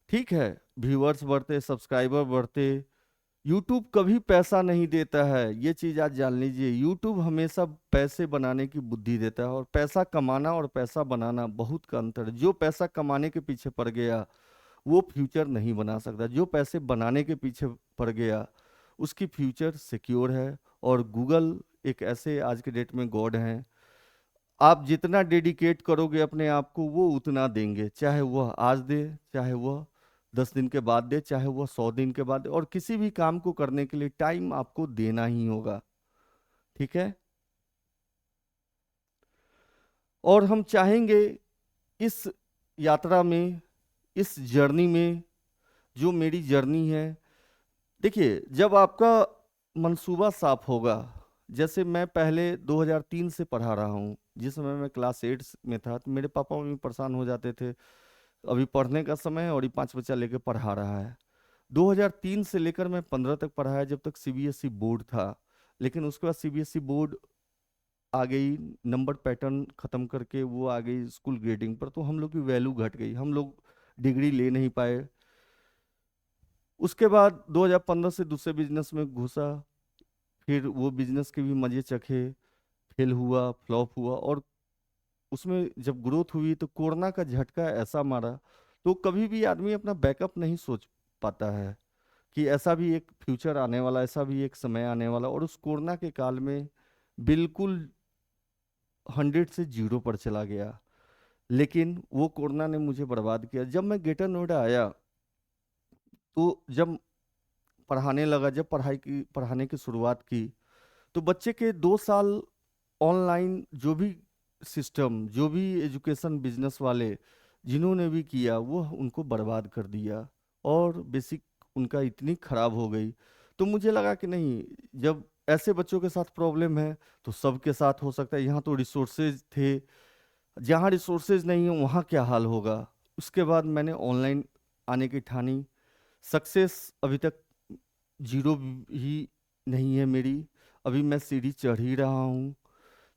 ठीक है, व्यूअर्स बढ़ते, सब्सक्राइबर बढ़ते। यूट्यूब कभी पैसा नहीं देता है, ये चीज़ आज जान लीजिए। यूट्यूब हमेशा पैसे बनाने की बुद्धि देता है, और पैसा कमाना और पैसा बनाना बहुत का अंतर है। जो पैसा कमाने के पीछे पड़ गया वो फ्यूचर नहीं बना सकता, जो पैसे बनाने के पीछे पड़ गया उसकी फ्यूचर सिक्योर है। और गूगल एक ऐसे आज के डेट में गॉड हैं, आप जितना डेडिकेट करोगे अपने आप को वो उतना देंगे, चाहे वह आज दे, चाहे वह 10 दिन के बाद दे, चाहे वह 100 दिन के बाद दे। और किसी भी काम को करने के लिए टाइम आपको देना ही होगा, ठीक है। और हम चाहेंगे इस यात्रा में, इस जर्नी में, जो मेरी जर्नी है, देखिए, जब आपका मंसूबा साफ होगा। जैसे मैं पहले 2003 से पढ़ा रहा हूँ, जिस समय मैं क्लास 8 में था तो मेरे पापा मम्मी परेशान हो जाते थे, अभी पढ़ने का समय है और ये 5 बच्चा लेके पढ़ा रहा है। 2003 से लेकर मैं 15 तक पढ़ाया, जब तक सीबीएसई बोर्ड था। लेकिन उसके बाद सीबीएसई बोर्ड आ गई, नंबर पैटर्न खत्म करके वो आ गई स्कूल ग्रेडिंग पर, तो हम लोग की वैल्यू घट गई, हम लोग डिग्री ले नहीं पाए। उसके बाद 2015 से दूसरे बिजनेस में घुसा, फिर वो बिजनेस के भी मजे चखे, फेल हुआ, फ्लॉप हुआ। और उसमें जब ग्रोथ हुई तो कोरोना का झटका ऐसा मारा, तो कभी भी आदमी अपना बैकअप नहीं सोच पाता है कि ऐसा भी एक फ्यूचर आने वाला, ऐसा भी एक समय आने वाला। और उस कोरोना के काल में बिल्कुल 100 से 0 पर चला गया। लेकिन वो कोरोना ने मुझे बर्बाद किया। जब मैं ग्रेटर नोएडा आया, तो जब पढ़ाने लगा, जब पढ़ाने की शुरुआत की, तो बच्चे के 2 साल ऑनलाइन जो भी सिस्टम, जो भी एजुकेशन बिजनेस वाले जिन्होंने भी किया, वो उनको बर्बाद कर दिया। और बेसिक उनका इतनी खराब हो गई। तो मुझे लगा कि नहीं, जब ऐसे बच्चों के साथ प्रॉब्लम है तो सबके साथ हो सकता है। यहाँ तो रिसोर्सेज थे, जहाँ रिसोर्सेज नहीं है वहाँ क्या हाल होगा। उसके बाद मैंने ऑनलाइन आने की ठानी। सक्सेस अभी तक 0 ही नहीं है मेरी, अभी मैं सीढ़ी चढ़ ही रहा हूँ।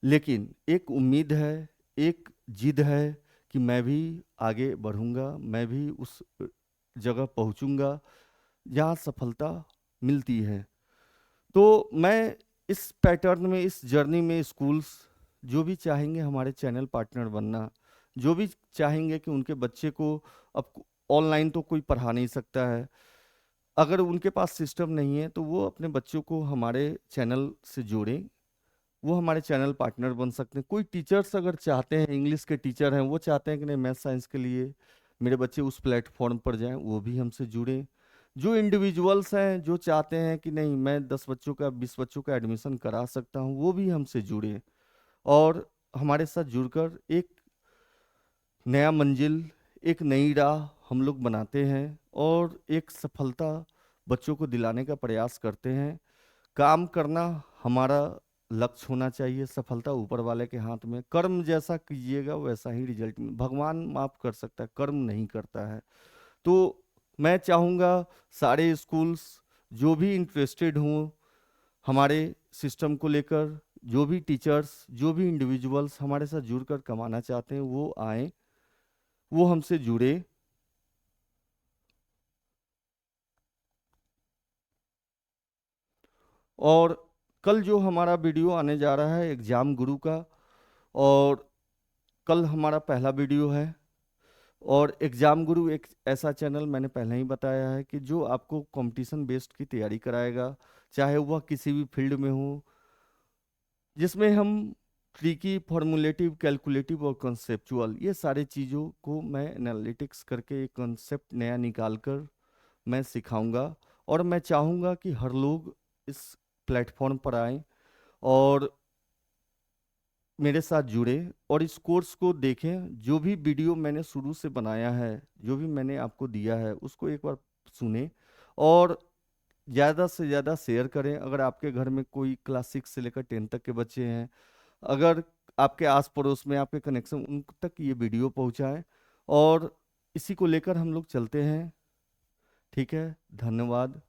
लेकिन एक उम्मीद है, एक जिद है कि मैं भी आगे बढ़ूंगा, मैं भी उस जगह पहुंचूंगा जहाँ सफलता मिलती है। तो मैं इस पैटर्न में, इस जर्नी में, स्कूल्स जो भी चाहेंगे हमारे चैनल पार्टनर बनना, जो भी चाहेंगे कि उनके बच्चे को, अब ऑनलाइन तो कोई पढ़ा नहीं सकता है, अगर उनके पास सिस्टम नहीं है तो वो अपने बच्चों को हमारे चैनल से जोड़ें, वो हमारे चैनल पार्टनर बन सकते हैं। कोई टीचर्स अगर चाहते हैं, इंग्लिश के टीचर हैं, वो चाहते हैं कि नहीं, मैथ साइंस के लिए मेरे बच्चे उस प्लेटफॉर्म पर जाएं, वो भी हमसे जुड़ें। जो इंडिविजुअल्स हैं जो चाहते हैं कि नहीं, मैं 10 बच्चों का, 20 बच्चों का एडमिशन करा सकता हूं, वो भी हमसे जुड़ें। और हमारे साथ जुड़कर एक नया मंजिल, एक नई राह हम लोग बनाते हैं और एक सफलता बच्चों को दिलाने का प्रयास करते हैं। काम करना हमारा लक्ष्य होना चाहिए, सफलता ऊपर वाले के हाथ में। कर्म जैसा कीजिएगा वैसा ही रिजल्ट में, भगवान माफ कर सकता है, कर्म नहीं करता है। तो मैं चाहूँगा सारे स्कूल्स जो भी इंटरेस्टेड हों हमारे सिस्टम को लेकर, जो भी टीचर्स, जो भी इंडिविजुअल्स हमारे साथ जुड़कर कमाना चाहते हैं वो आए, वो हमसे जुड़े। और कल जो हमारा वीडियो आने जा रहा है एग्जाम गुरु का, और कल हमारा पहला वीडियो है। और एग्जाम गुरु एक ऐसा चैनल मैंने पहले ही बताया है कि जो आपको कंपटीशन बेस्ड की तैयारी कराएगा, चाहे वह किसी भी फील्ड में हो, जिसमें हम ट्रिकी, फॉर्मुलेटिव, कैलकुलेटिव और कॉन्सेप्चुअल ये सारे चीज़ों को मैं एनालिटिक्स करके एक कॉन्सेप्ट नया निकाल कर मैं सिखाऊंगा। और मैं चाहूँगा कि हर लोग इस प्लेटफॉर्म पर आएं और मेरे साथ जुड़े और इस कोर्स को देखें। जो भी वीडियो मैंने शुरू से बनाया है, जो भी मैंने आपको दिया है, उसको एक बार सुने और ज़्यादा से ज़्यादा शेयर करें। अगर आपके घर में कोई क्लास 6 से लेकर 10 तक के बच्चे हैं, अगर आपके आस पड़ोस में आपके कनेक्शन, उन तक ये वीडियो पहुंचाएं। और इसी को लेकर हम लोग चलते हैं। ठीक है, धन्यवाद।